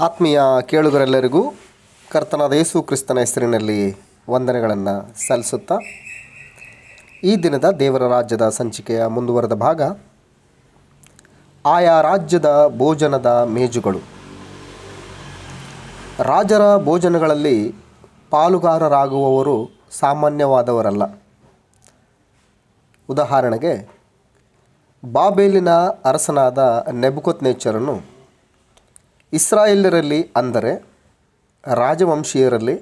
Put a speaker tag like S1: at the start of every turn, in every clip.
S1: ಆತ್ಮೀಯ ಕೇಳುಗರೆಲ್ಲರಿಗೂ ಕರ್ತನಾದ ಯೇಸು ಕ್ರಿಸ್ತನ ಹೆಸರಿನಲ್ಲಿ ವಂದನೆಗಳನ್ನು ಸಲ್ಲಿಸುತ್ತಾ ಈ ದಿನದ ದೇವರ ರಾಜ್ಯದ ಸಂಚಿಕೆಯ ಮುಂದುವರೆದ ಭಾಗ ಆಯಾ ರಾಜ್ಯದ ಭೋಜನದ ಮೇಜುಗಳು. ರಾಜರ ಭೋಜನಗಳಲ್ಲಿ ಪಾಲುಗಾರರಾಗುವವರು ಸಾಮಾನ್ಯವಾದವರಲ್ಲ. ಉದಾಹರಣೆಗೆ, ಬಾಬೇಲಿನ ಅರಸನಾದ ನೆಬೂಕದ್ನೆಚ್ಚರನು ಇಸ್ರಾಯೇಲ್ಯರಲ್ಲಿ, ಅಂದರೆ ರಾಜವಂಶೀಯರಲ್ಲಿ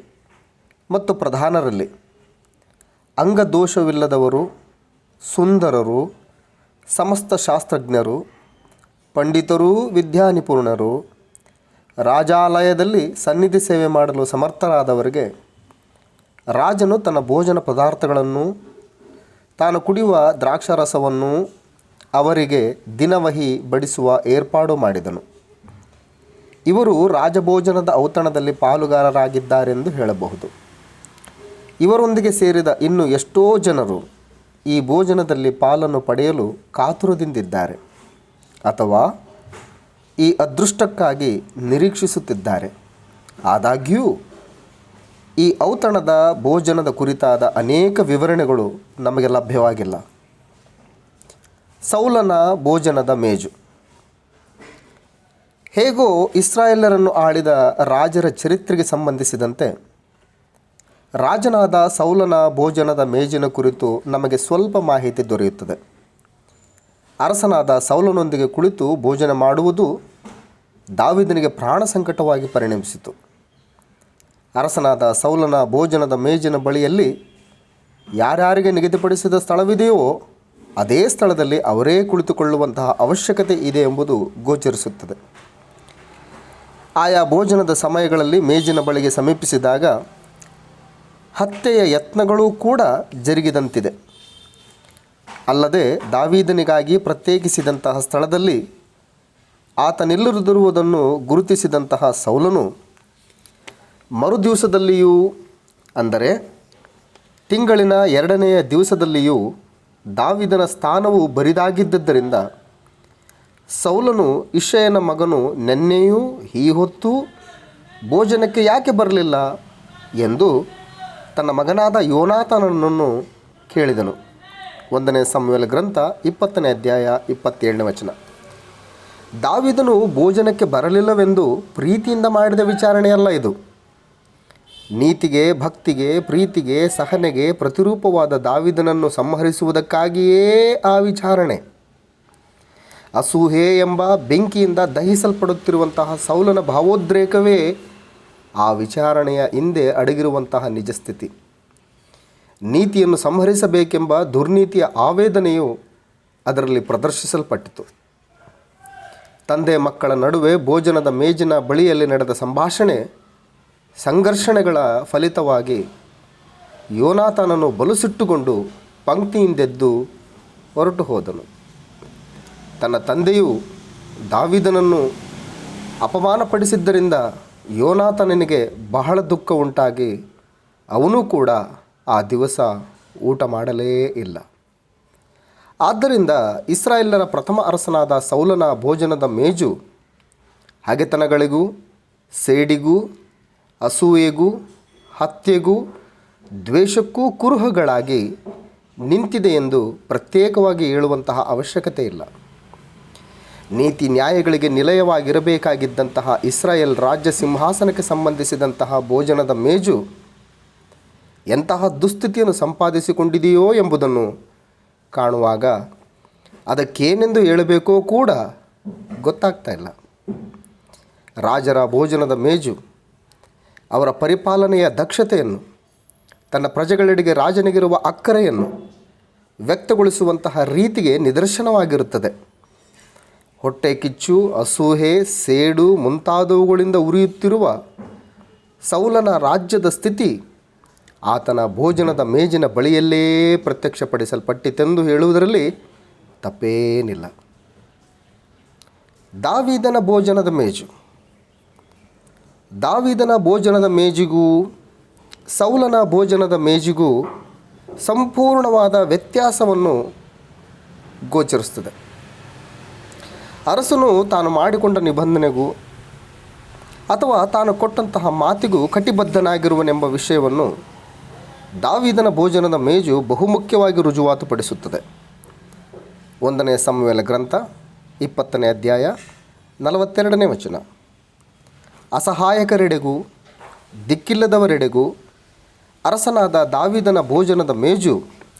S1: ಮತ್ತು ಪ್ರಧಾನರಲ್ಲಿ ಅಂಗದೋಷವಿಲ್ಲದವರು, ಸುಂದರರು, ಸಮಸ್ತ ಶಾಸ್ತ್ರಜ್ಞರು, ಪಂಡಿತರೂ ವಿದ್ಯಾನಿಪುಣರು, ರಾಜಾಲಯದಲ್ಲಿ ಸನ್ನಿಧಿ ಸೇವೆ ಮಾಡಲು ಸಮರ್ಥರಾದವರಿಗೆ ರಾಜನು ತನ್ನ ಭೋಜನ ಪದಾರ್ಥಗಳನ್ನು, ತಾನು ಕುಡಿಯುವ ದ್ರಾಕ್ಷಾರಸವನ್ನು ಅವರಿಗೆ ದಿನವಹಿ ಬಡಿಸುವ ಏರ್ಪಾಡು ಮಾಡಿದನು. ಇವರು ರಾಜಭೋಜನದ ಔತಣದಲ್ಲಿ ಪಾಲುಗಾರರಾಗಿದ್ದಾರೆಂದು ಹೇಳಬಹುದು. ಇವರೊಂದಿಗೆ ಸೇರಿದ ಇನ್ನು ಎಷ್ಟೋ ಜನರು ಈ ಭೋಜನದಲ್ಲಿ ಪಾಲನ್ನು ಪಡೆಯಲು ಕಾತುರದಿಂದಿದ್ದಾರೆ ಅಥವಾ ಈ ಅದೃಷ್ಟಕ್ಕಾಗಿ ನಿರೀಕ್ಷಿಸುತ್ತಿದ್ದಾರೆ. ಆದಾಗ್ಯೂ ಈ ಔತಣದ ಭೋಜನದ ಕುರಿತಾದ ಅನೇಕ ವಿವರಣೆಗಳು ನಮಗೆ ಲಭ್ಯವಾಗಿಲ್ಲ. ಸೌಲನ ಭೋಜನದ ಮೇಜು. ಹೇಗೋ ಇಸ್ರಾಯೇಲರನ್ನು ಆಳಿದ ರಾಜರ ಚರಿತ್ರೆಗೆ ಸಂಬಂಧಿಸಿದಂತೆ ರಾಜನಾದ ಸೌಲನ ಭೋಜನದ ಮೇಜಿನ ಕುರಿತು ನಮಗೆ ಸ್ವಲ್ಪ ಮಾಹಿತಿ ದೊರೆಯುತ್ತದೆ. ಅರಸನಾದ ಸೌಲನೊಂದಿಗೆ ಕುಳಿತು ಭೋಜನ ಮಾಡುವುದು ದಾವೀದನಿಗೆ ಪ್ರಾಣ ಸಂಕಟವಾಗಿ ಪರಿಣಮಿಸಿತು. ಅರಸನಾದ ಸೌಲನ ಭೋಜನದ ಮೇಜಿನ ಬಳಿಯಲ್ಲಿ ಯಾರ್ಯಾರಿಗೆ ನಿಗದಿಪಡಿಸಿದ ಸ್ಥಳವಿದೆಯೋ ಅದೇ ಸ್ಥಳದಲ್ಲಿ ಅವರೇ ಕುಳಿತುಕೊಳ್ಳುವಂತಹ ಅವಶ್ಯಕತೆ ಇದೆ ಎಂಬುದು ಗೋಚರಿಸುತ್ತದೆ. ಆಯಾ ಭೋಜನದ ಸಮಯಗಳಲ್ಲಿ ಮೇಜಿನ ಬಳಿಗೆ ಸಮೀಪಿಸಿದಾಗ ಹತ್ಯೆಯ ಯತ್ನಗಳೂ ಕೂಡ ಜರುಗಿದಂತಿದೆ. ಅಲ್ಲದೆ ದಾವೀದನಿಗಾಗಿ ಪ್ರತ್ಯೇಕಿಸಿದಂತಹ ಸ್ಥಳದಲ್ಲಿ ಆತನಿಲ್ಲದಿರುವುದನ್ನು ಗುರುತಿಸಿದಂತಹ ಸೌಲನು ಮರುದಿವಸದಲ್ಲಿಯೂ, ಅಂದರೆ ತಿಂಗಳಿನ 2ನೆಯ ದಿವಸದಲ್ಲಿಯೂ ದಾವೀದನ ಸ್ಥಾನವು ಬರಿದಾಗಿದ್ದರಿಂದ ಸೌಲನು ಇಷಯನ ಮಗನು ನೆನ್ನೆಯೂ ಈ ಹೊತ್ತು ಭೋಜನಕ್ಕೆ ಯಾಕೆ ಬರಲಿಲ್ಲ ಎಂದು ತನ್ನ ಮಗನಾದ ಯೋನಾತಾನನನ್ನು ಕೇಳಿದನು. 1ನೇ ಸಮುವೇಲ ಗ್ರಂಥ 20ನೇ ಅಧ್ಯಾಯ 27ನೇ ವಚನ. ದಾವೀದನು ಭೋಜನಕ್ಕೆ ಬರಲಿಲ್ಲವೆಂದು ಪ್ರೀತಿಯಿಂದ ಮಾಡಿದ ವಿಚಾರಣೆಯಲ್ಲ ಇದು. ನೀತಿಗೆ, ಭಕ್ತಿಗೆ, ಪ್ರೀತಿಗೆ, ಸಹನೆಗೆ ಪ್ರತಿರೂಪವಾದ ದಾವೀದನನ್ನು ಸಂಹರಿಸುವುದಕ್ಕಾಗಿಯೇ ಆ ವಿಚಾರಣೆ. ಅಸೂಹೆ ಎಂಬ ಬೆಂಕಿಯಿಂದ ದಹಿಸಲ್ಪಡುತ್ತಿರುವಂತಹ ಸೌಲನ ಭಾವೋದ್ರೇಕವೇ ಆ ವಿಚಾರಣೆಯ ಹಿಂದೆ ಅಡಗಿರುವಂತಹ ನಿಜಸ್ಥಿತಿ. ನೀತಿಯನ್ನು ಸಂಹರಿಸಬೇಕೆಂಬ ದುರ್ನೀತಿಯ ಆವೇದನೆಯು ಅದರಲ್ಲಿ ಪ್ರದರ್ಶಿಸಲ್ಪಟ್ಟಿತು. ತಂದೆ ಮಕ್ಕಳ ನಡುವೆ ಭೋಜನದ ಮೇಜಿನ ಬಳಿಯಲ್ಲಿ ನಡೆದ ಸಂಘರ್ಷಣೆಗಳ ಫಲಿತವಾಗಿ ಯೋನಾತಾನನು ಬಲುಸಿಟ್ಟುಕೊಂಡು ಪಂಕ್ತಿಯಿಂದೆದ್ದು ಹೊರಟು ಹೋದನು. ತನ್ನ ತಂದೆಯು ದಾವೀದನನ್ನು ಅಪಮಾನಪಡಿಸಿದ್ದರಿಂದ ಯೋನಾತಾನನಿಗೆ ಬಹಳ ದುಃಖ ಉಂಟಾಗಿ ಅವನೂ ಕೂಡ ಆ ದಿವಸ ಊಟ ಮಾಡಲೇ ಇಲ್ಲ. ಆದ್ದರಿಂದ ಇಸ್ರಾಯೇಲರ ಪ್ರಥಮ ಅರಸನಾದ ಸೌಲನ ಭೋಜನದ ಮೇಜು ಹಗೆತನಗಳಿಗೂ, ಸೇಡಿಗೂ, ಅಸೂಯೆಗೂ, ಹತ್ಯೆಗೂ, ದ್ವೇಷಕ್ಕೂ ಕುರುಹುಗಳಾಗಿ ನಿಂತಿದೆ ಎಂದು ಪ್ರತ್ಯೇಕವಾಗಿ ಹೇಳುವಂತಹ ಅವಶ್ಯಕತೆ ಇಲ್ಲ. ನೀತಿ ನ್ಯಾಯಗಳಿಗೆ ನಿಲಯವಾಗಿರಬೇಕಾಗಿದ್ದಂತಹ ಇಸ್ರಾಯೇಲ್ ರಾಜ್ಯ ಸಿಂಹಾಸನಕ್ಕೆ ಸಂಬಂಧಿಸಿದಂತಹ ಭೋಜನದ ಮೇಜು ಎಂತಹ ದುಸ್ಥಿತಿಯನ್ನು ಸಂಪಾದಿಸಿಕೊಂಡಿದೆಯೋ ಎಂಬುದನ್ನು ಕಾಣುವಾಗ ಅದಕ್ಕೇನೆಂದು ಹೇಳಬೇಕೋ ಕೂಡ ಗೊತ್ತಾಗ್ತಾ ಇಲ್ಲ. ರಾಜರ ಭೋಜನದ ಮೇಜು ಅವರ ಪರಿಪಾಲನೆಯ ದಕ್ಷತೆಯನ್ನು, ತನ್ನ ಪ್ರಜೆಗಳೆಡೆಗೆ ರಾಜನಿಗಿರುವ ಅಕ್ಕರೆಯನ್ನು ವ್ಯಕ್ತಗೊಳಿಸುವಂತಹ ರೀತಿಗೆ ನಿದರ್ಶನವಾಗಿರುತ್ತದೆ. ಹೊಟ್ಟೆ ಕಿಚ್ಚು, ಅಸೂಹೆ, ಸೇಡು ಮುಂತಾದವುಗಳಿಂದ ಉರಿಯುತ್ತಿರುವ ಸೌಲನ ರಾಜ್ಯದ ಸ್ಥಿತಿ ಆತನ ಭೋಜನದ ಮೇಜಿನ ಬಳಿಯಲ್ಲೇ ಪ್ರತ್ಯಕ್ಷಪಡಿಸಲ್ಪಟ್ಟಿತೆಂದು ಹೇಳುವುದರಲ್ಲಿ ತಪ್ಪೇನಿಲ್ಲ. ದಾವೀದನ ಭೋಜನದ ಮೇಜು. ದಾವೀದನ ಭೋಜನದ ಮೇಜಿಗೂ ಸೌಲನ ಭೋಜನದ ಮೇಜಿಗೂ ಸಂಪೂರ್ಣವಾದ ವ್ಯತ್ಯಾಸವನ್ನು ಗೋಚರಿಸುತ್ತದೆ. ಅರಸನು ತಾನು ಮಾಡಿಕೊಂಡ ನಿಬಂಧನೆಗೂ ಅಥವಾ ತಾನು ಕೊಟ್ಟಂತಹ ಮಾತಿಗೂ ಕಟಿಬದ್ಧನಾಗಿರುವನೆಂಬ ವಿಷಯವನ್ನು ದಾವೀದನ ಭೋಜನದ ಮೇಜು ಬಹುಮುಖ್ಯವಾಗಿ ರುಜುವಾತುಪಡಿಸುತ್ತದೆ. 1 ಸಮುವೇಲ ಗ್ರಂಥ 20ನೇ ಅಧ್ಯಾಯ 42ನೇ ವಚನ. ಅಸಹಾಯಕರೆಡೆಗೂ ದಿಕ್ಕಿಲ್ಲದವರೆಡೆಗೂ ಅರಸನಾದ ದಾವೀದನ ಭೋಜನದ ಮೇಜು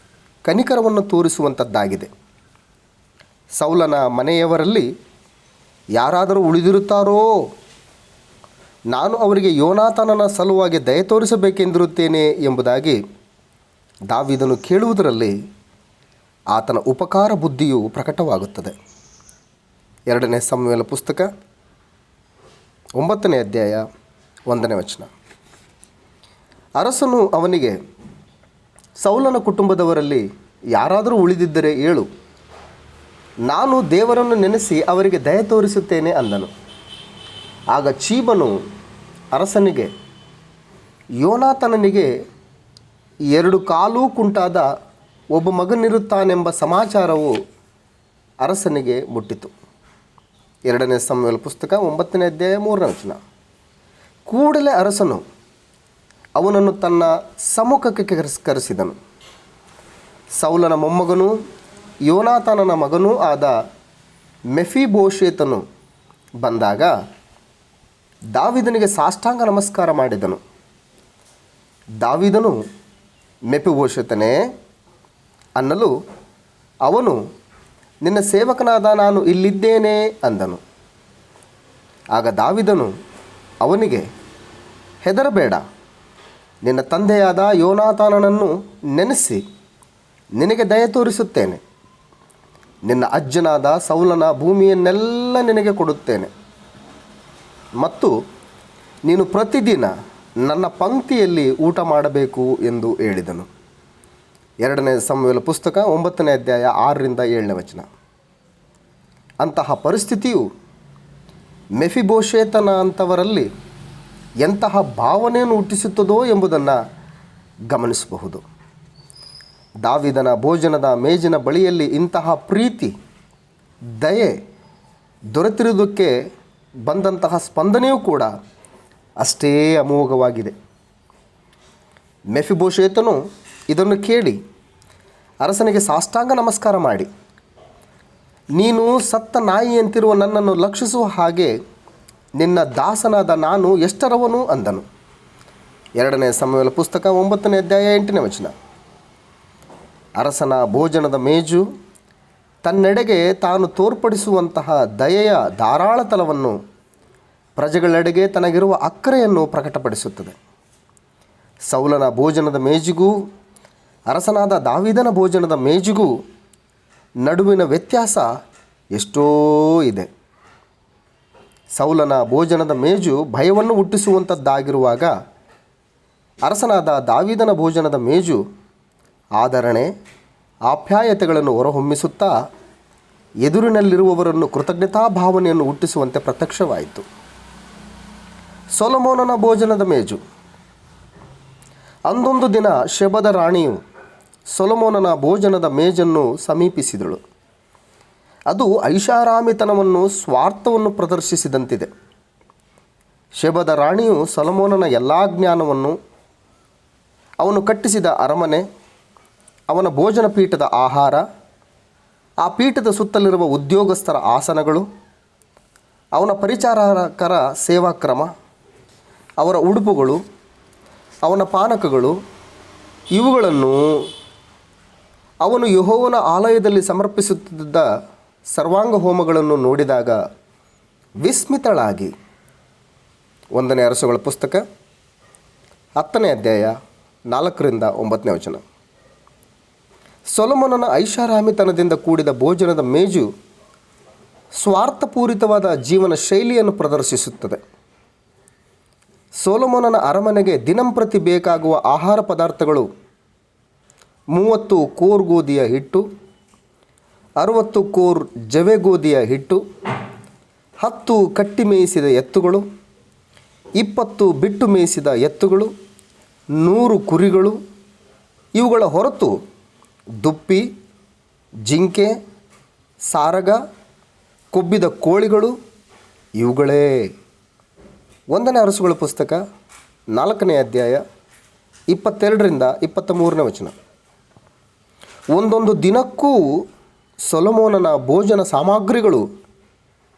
S1: ಕನಿಕರವನ್ನು ತೋರಿಸುವಂಥದ್ದಾಗಿದೆ. ಸೌಲನ ಮನೆಯವರಲ್ಲಿ ಯಾರಾದರೂ ಉಳಿದಿರುತ್ತಾರೋ, ನಾನು ಅವರಿಗೆ ಯೋನಾತಾನನ ಸಲುವಾಗಿ ದಯೆ ತೋರಿಸಬೇಕೆಂದಿರುತ್ತೇನೆ ಎಂಬುದಾಗಿ ದಾವೀದನು ಕೇಳುವುದರಲ್ಲಿ ಆತನ ಉಪಕಾರ ಬುದ್ಧಿಯು ಪ್ರಕಟವಾಗುತ್ತದೆ. 2 ಸಮುವೇಲ ಪುಸ್ತಕ 9ನೇ ಅಧ್ಯಾಯ 1ನೇ ವಚನ. ಅರಸನು ಅವನಿಗೆ, ಸೌಲನ ಕುಟುಂಬದವರಲ್ಲಿ ಯಾರಾದರೂ ಉಳಿದಿದ್ದರೆ ಹೇಳು, ನಾನು ದೇವರನ್ನು ನೆನೆಸಿ ಅವರಿಗೆ ದಯೆ ತೋರಿಸುತ್ತೇನೆ ಅಂದನು. ಆಗ ಚೀಬನು ಅರಸನಿಗೆ, ಯೋನಾತನನಿಗೆ 2 ಕಾಲು ಕುಂಟಾದ ಒಬ್ಬ ಮಗನಿರುತ್ತಾನೆಂಬ ಸಮಾಚಾರವು ಅರಸನಿಗೆ ಮುಟ್ಟಿತು. 2 ಸಮುವೇಲ ಪುಸ್ತಕ 9ನೇ ಅಧ್ಯಾಯ 3ನೇ ವಚನ. ಕೂಡಲೇ ಅರಸನು ಅವನನ್ನು ತನ್ನ ಸಮ್ಮುಖಕ್ಕೆ ಕರೆಸಿದನು. ಸೌಲನ ಮೊಮ್ಮಗನೂ ಯೋನಾತಾನನ ಮಗನೂ ಆದ ಮೆಫಿಬೋಶೆತನು ಬಂದಾಗ ದಾವೀದನಿಗೆ ಸಾಷ್ಟಾಂಗ ನಮಸ್ಕಾರ ಮಾಡಿದನು. ದಾವೀದನು, ಮೆಫಿಬೋಶೆತನೇ ಅನ್ನಲು ಅವನು, ನಿನ್ನ ಸೇವಕನಾದ ನಾನು ಇಲ್ಲಿದ್ದೇನೆ ಅಂದನು. ಆಗ ದಾವೀದನು ಅವನಿಗೆ, ಹೆದರಬೇಡ, ನಿನ್ನ ತಂದೆಯಾದ ಯೋನಾತಾನನನ್ನು ನೆನೆಸಿ ನಿನಗೆ ದಯೆ ತೋರಿಸುತ್ತೇನೆ. ನಿನ್ನ ಅಜ್ಜನಾದ ಸೌಲನ ಭೂಮಿಯನ್ನೆಲ್ಲ ನಿನಗೆ ಕೊಡುತ್ತೇನೆ ಮತ್ತು ನೀನು ಪ್ರತಿದಿನ ನನ್ನ ಪಂಕ್ತಿಯಲ್ಲಿ ಊಟ ಮಾಡಬೇಕು ಎಂದು ಹೇಳಿದನು. 2 ಸಮುವೇಲ ಪುಸ್ತಕ 9ನೇ ಅಧ್ಯಾಯ 6ರಿಂದ 7ನೇ ವಚನ. ಅಂತಹ ಪರಿಸ್ಥಿತಿಯು ಮೆಫಿಬೋಶೆತನ ಅಂಥವರಲ್ಲಿ ಎಂತಹ ಭಾವನೆಯನ್ನು ಹುಟ್ಟಿಸುತ್ತದೋ ಎಂಬುದನ್ನು ಗಮನಿಸಬಹುದು. ದಾವೀದನ ಭೋಜನದ ಮೇಜಿನ ಬಳಿಯಲ್ಲಿ ಇಂತಹ ಪ್ರೀತಿ, ದಯೆ ದೊರೆತಿರುವುದಕ್ಕೆ ಬಂದಂತಹ ಸ್ಪಂದನೆಯೂ ಕೂಡ ಅಷ್ಟೇ ಅಮೋಘವಾಗಿದೆ. ಮೆಫಿಬೋಶೆತನು ಇದನ್ನು ಕೇಳಿ ಅರಸನಿಗೆ ಸಾಷ್ಟಾಂಗ ನಮಸ್ಕಾರ ಮಾಡಿ, ನೀನು ಸತ್ತ ನಾಯಿಯಂತಿರುವ ನನ್ನನ್ನು ಲಕ್ಷಿಸುವ ಹಾಗೆ ನಿನ್ನ ದಾಸನಾದ ನಾನು ಎಷ್ಟರವನು ಅಂದನು. 2 ಸಮುವೇಲ ಪುಸ್ತಕ 9ನೇ ಅಧ್ಯಾಯ 8ನೇ ವಚನ. ಅರಸನ ಭೋಜನದ ಮೇಜು ತನ್ನೆಡೆಗೆ ತಾನು ತೋರ್ಪಡಿಸುವಂತಹ ದಯೆಯ ಧಾರಾಳತನವನ್ನು, ಪ್ರಜೆಗಳೆಡೆಗೆ ತನಗಿರುವ ಅಕ್ಕರೆಯನ್ನು ಪ್ರಕಟಪಡಿಸುತ್ತದೆ. ಸೌಲನ ಭೋಜನದ ಮೇಜಿಗೂ ಅರಸನಾದ ದಾವೀದನ ಭೋಜನದ ಮೇಜಿಗೂ ನಡುವಿನ ವ್ಯತ್ಯಾಸ ಎಷ್ಟೋ ಇದೆ. ಸೌಲನ ಭೋಜನದ ಮೇಜು ಭಯವನ್ನು ಹುಟ್ಟಿಸುವಂಥದ್ದಾಗಿರುವಾಗ ಅರಸನಾದ ದಾವೀದನ ಭೋಜನದ ಮೇಜು ಆದರಣೆ, ಆಪ್ಯಾಯತೆಗಳನ್ನು ಹೊರಹೊಮ್ಮಿಸುತ್ತಾ ಎದುರಿನಲ್ಲಿರುವವರನ್ನು ಕೃತಜ್ಞತಾ ಭಾವನೆಯನ್ನು ಹುಟ್ಟಿಸುವಂತೆ ಪ್ರತ್ಯಕ್ಷವಾಯಿತು. ಸೊಲೊಮೋನನ ಭೋಜನದ ಮೇಜು. ಅಂದೊಂದು ದಿನ ಶೆಬದ ರಾಣಿಯು ಸೊಲೊಮೋನನ ಭೋಜನದ ಮೇಜನ್ನು ಸಮೀಪಿಸಿದಳು. ಅದು ಐಷಾರಾಮಿತನವನ್ನು, ಸ್ವಾರ್ಥವನ್ನು ಪ್ರದರ್ಶಿಸಿದಂತಿದೆ. ಶೆಬದ ರಾಣಿಯು ಸೊಲೊಮೋನನ ಎಲ್ಲ ಜ್ಞಾನವನ್ನು, ಅವನು ಕಟ್ಟಿಸಿದ ಅರಮನೆ, ಅವನ ಭೋಜನ ಪೀಠದ ಆಹಾರ, ಆ ಪೀಠದ ಸುತ್ತಲಿರುವ ಉದ್ಯೋಗಸ್ಥರ ಆಸನಗಳು, ಅವನ ಪರಿಚಾರಕರ ಸೇವಾಕ್ರಮ, ಅವರ ಉಡುಪುಗಳು, ಅವನ ಪಾನಕಗಳು, ಇವುಗಳನ್ನು ಅವನು ಯೆಹೋವನ ಆಲಯದಲ್ಲಿ ಸಮರ್ಪಿಸುತ್ತಿದ್ದ ಸರ್ವಾಂಗ ಹೋಮಗಳನ್ನು ನೋಡಿದಾಗ ವಿಸ್ಮಿತಳಾಗಿ 1ನೇ ಅರಸುಗಳ ಪುಸ್ತಕ 10ನೇ ಅಧ್ಯಾಯ 4ರಿಂದ 9ನೇ ವಚನ. ಸೊಲೊಮೋನನ ಐಷಾರಾಮಿತನದಿಂದ ಕೂಡಿದ ಭೋಜನದ ಮೇಜು ಸ್ವಾರ್ಥಪೂರಿತವಾದ ಜೀವನ ಶೈಲಿಯನ್ನು ಪ್ರದರ್ಶಿಸುತ್ತದೆ. ಸೊಲೊಮೋನನ ಅರಮನೆಗೆ ದಿನಂಪ್ರತಿ ಬೇಕಾಗುವ ಆಹಾರ ಪದಾರ್ಥಗಳು 30 ಕೋರ್ ಗೋಧಿಯ ಹಿಟ್ಟು, 60 ಕೋರ್ ಜವೆ ಗೋಧಿಯ ಹಿಟ್ಟು, 10 ಕಟ್ಟಿ ಮೇಯಿಸಿದ ಎತ್ತುಗಳು, 20 ಬಿಟ್ಟು ಮೇಯಿಸಿದ ಎತ್ತುಗಳು, 100 ಕುರಿಗಳು, ಇವುಗಳ ಹೊರತು ದುಪ್ಪಿ, ಜಿಂಕೆ, ಸಾರಗ, ಕೊಬ್ಬಿದ ಕೋಳಿಗಳು ಇವುಗಳೇ. ಒಂದನೇ ಅರಸುಗಳ ಪುಸ್ತಕ 4ನೇ ಅಧ್ಯಾಯ 22ರಿಂದ 23ನೇ ವಚನ. ಒಂದೊಂದು ದಿನಕ್ಕೂ ಸೊಲೊಮೋನನ ಭೋಜನ ಸಾಮಗ್ರಿಗಳು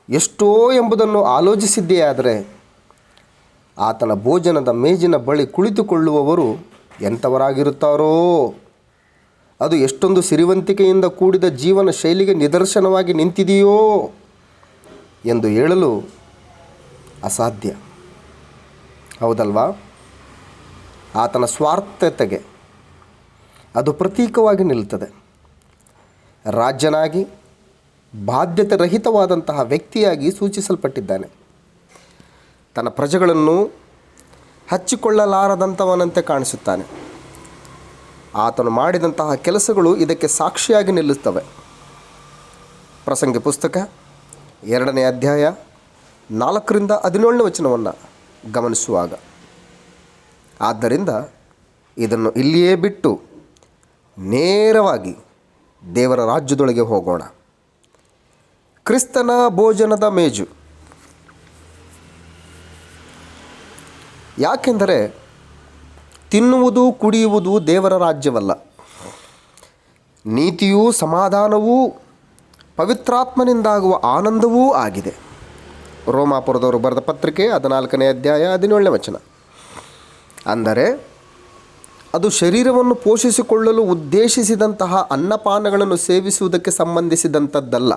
S1: ಎಷ್ಟೋ ಎಂಬುದನ್ನು ಆಲೋಚಿಸಿದ್ದೇ ಆದರೆ ಆತನ ಭೋಜನದ ಮೇಜಿನ ಬಳಿ ಕುಳಿತುಕೊಳ್ಳುವವರು ಎಂಥವರಾಗಿರುತ್ತಾರೋ, ಅದು ಎಷ್ಟೊಂದು ಸಿರಿವಂತಿಕೆಯಿಂದ ಕೂಡಿದ ಜೀವನ ಶೈಲಿಗೆ ನಿದರ್ಶನವಾಗಿ ನಿಂತಿದೆಯೋ ಎಂದು ಹೇಳಲು ಅಸಾಧ್ಯ. ಹೌದಲ್ವಾ? ಆತನ ಸ್ವಾರ್ಥತೆಗೆ ಅದು ಪ್ರತೀಕವಾಗಿ ನಿಲ್ಲುತ್ತದೆ. ರಾಜ್ಯನಾಗಿ ಬಾಧ್ಯತೆ ರಹಿತವಾದಂತಹ ವ್ಯಕ್ತಿಯಾಗಿ ಸೂಚಿಸಲ್ಪಟ್ಟಿದ್ದಾನೆ. ತನ್ನ ಪ್ರಜೆಗಳನ್ನು ಹಚ್ಚಿಕೊಳ್ಳಲಾರದಂಥವನಂತೆ ಕಾಣಿಸುತ್ತಾನೆ. ಆತನು ಮಾಡಿದಂತಹ ಕೆಲಸಗಳು ಇದಕ್ಕೆ ಸಾಕ್ಷಿಯಾಗಿ ನಿಲ್ಲುತ್ತವೆ. ಪ್ರಸಂಗಿ ಪುಸ್ತಕ 2ನೇ ಅಧ್ಯಾಯ 4ರಿಂದ 17ನೇ ವಚನವನ್ನು ಗಮನಿಸುವಾಗ, ಆದ್ದರಿಂದ ಇದನ್ನು ಇಲ್ಲಿಯೇ ಬಿಟ್ಟು ನೇರವಾಗಿ ದೇವರ ರಾಜ್ಯದೊಳಗೆ ಹೋಗೋಣ. ಕ್ರಿಸ್ತನ ಭೋಜನದ ಮೇಜು. ಯಾಕೆಂದರೆ ತಿನ್ನುವುದು ಕುಡಿಯುವುದು ದೇವರ ರಾಜ್ಯವಲ್ಲ. ನೀತಿಯೂ ಸಮಾಧಾನವೂ ಪವಿತ್ರಾತ್ಮನಿಂದಾಗುವ ಆನಂದವೂ ಆಗಿದೆ. ರೋಮಾಪುರದವರು ಬರೆದ ಪತ್ರಿಕೆ 14ನೇ ಅಧ್ಯಾಯ 17ನೇ ವಚನ. ಅಂದರೆ ಅದು ಶರೀರವನ್ನು ಪೋಷಿಸಿಕೊಳ್ಳಲು ಉದ್ದೇಶಿಸಿದಂತಹ ಅನ್ನಪಾನಗಳನ್ನು ಸೇವಿಸುವುದಕ್ಕೆ ಸಂಬಂಧಿಸಿದಂಥದ್ದಲ್ಲ.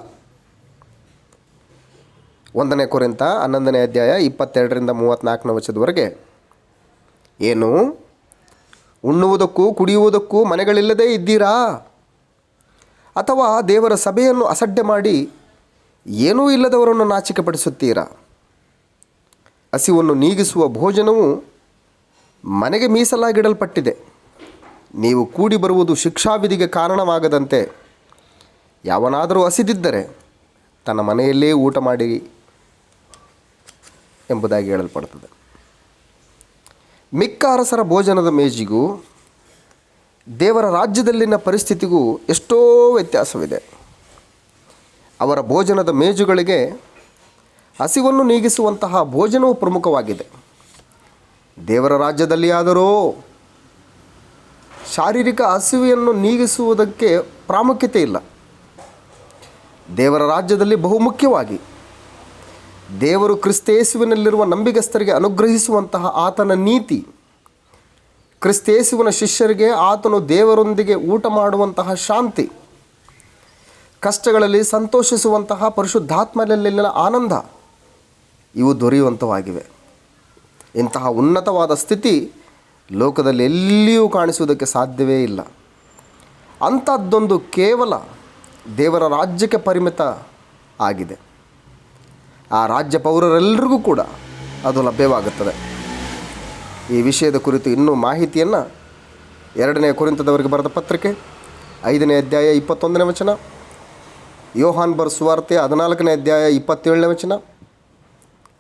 S1: 1ನೇ ಕೊರಿಂಥ 11ನೇ ಅಧ್ಯಾಯ 22ರಿಂದ 34ನೇ ವಚನದವರೆಗೆ, ಏನು ಉಣ್ಣುವುದಕ್ಕೂ ಕುಡಿಯುವುದಕ್ಕೂ ಮನೆಗಳಿಲ್ಲದೇ ಇದ್ದೀರಾ? ಅಥವಾ ದೇವರ ಸಭೆಯನ್ನು ಅಸಡ್ಡೆ ಮಾಡಿ ಏನೂ ಇಲ್ಲದವರನ್ನು ನಾಚಿಕೆಪಡಿಸುತ್ತೀರಾ? ಹಸಿವನ್ನು ನೀಗಿಸುವ ಭೋಜನವು ಮನೆಗೆ ಮೀಸಲಾಗಿಡಲ್ಪಟ್ಟಿದೆ. ನೀವು ಕೂಡಿ ಬರುವುದು ಶಿಕ್ಷಾವಿಧಿಗೆ ಕಾರಣವಾಗದಂತೆ ಯಾವನಾದರೂ ಹಸಿದಿದ್ದರೆ ತನ್ನ ಮನೆಯಲ್ಲೇ ಊಟ ಮಾಡಿ ಎಂಬುದಾಗಿ ಹೇಳಲ್ಪಡುತ್ತದೆ. ಮಿಕ್ಕ ಅರಸರ ಭೋಜನದ ಮೇಜಿಗೂ ದೇವರ ರಾಜ್ಯದಲ್ಲಿನ ಪರಿಸ್ಥಿತಿಗೂ ಎಷ್ಟೋ ವ್ಯತ್ಯಾಸವಿದೆ. ಅವರ ಭೋಜನದ ಮೇಜುಗಳಿಗೆ ಹಸಿವನ್ನು ನೀಗಿಸುವಂತಹ ಭೋಜನವು ಪ್ರಮುಖವಾಗಿದೆ. ದೇವರ ರಾಜ್ಯದಲ್ಲಿ ಆದರೂ ಶಾರೀರಿಕ ಹಸಿವೆಯನ್ನು ನೀಗಿಸುವುದಕ್ಕೆ ಪ್ರಾಮುಖ್ಯತೆ ಇಲ್ಲ. ದೇವರ ರಾಜ್ಯದಲ್ಲಿ ಬಹುಮುಖ್ಯವಾಗಿ ದೇವರು ಕ್ರಿಸ್ತೇಸುವಿನಲ್ಲಿರುವ ನಂಬಿಗಸ್ತರಿಗೆ ಅನುಗ್ರಹಿಸುವಂತಹ ಆತನ ನೀತಿ, ಕ್ರಿಸ್ತೇಸುವಿನ ಶಿಷ್ಯರಿಗೆ ಆತನು ದೇವರೊಂದಿಗೆ ಊಟ ಮಾಡುವಂತಹ ಶಾಂತಿ, ಕಷ್ಟಗಳಲ್ಲಿ ಸಂತೋಷಿಸುವಂತಹ ಪರಿಶುದ್ಧಾತ್ಮನಲ್ಲಿನ ಆನಂದ, ಇವು ದೊರೆಯುವಂಥವಾಗಿವೆ. ಇಂತಹ ಉನ್ನತವಾದ ಸ್ಥಿತಿ ಲೋಕದಲ್ಲಿ ಎಲ್ಲಿಯೂ ಕಾಣಿಸುವುದಕ್ಕೆ ಸಾಧ್ಯವೇ ಇಲ್ಲ. ಅಂಥದ್ದೊಂದು ಕೇವಲ ದೇವರ ರಾಜ್ಯಕ್ಕೆ ಪರಿಮಿತ ಆಗಿದೆ. ಆ ರಾಜ್ಯ ಪೌರರೆಲ್ಲರಿಗೂ ಕೂಡ ಅದು ಲಭ್ಯವಾಗುತ್ತದೆ. ಈ ವಿಷಯದ ಕುರಿತು ಇನ್ನೂ ಮಾಹಿತಿಯನ್ನು 2ನೇ ಕೊರಿಂಥದವರಿಗೆ ಬರೆದ ಪತ್ರಿಕೆ 5ನೇ ಅಧ್ಯಾಯ 21ನೇ ವಚನ, ಯೋಹಾನ್ ಬರೆದ ಸುವಾರ್ತೆ 14ನೇ ಅಧ್ಯಾಯ 27ನೇ ವಚನ,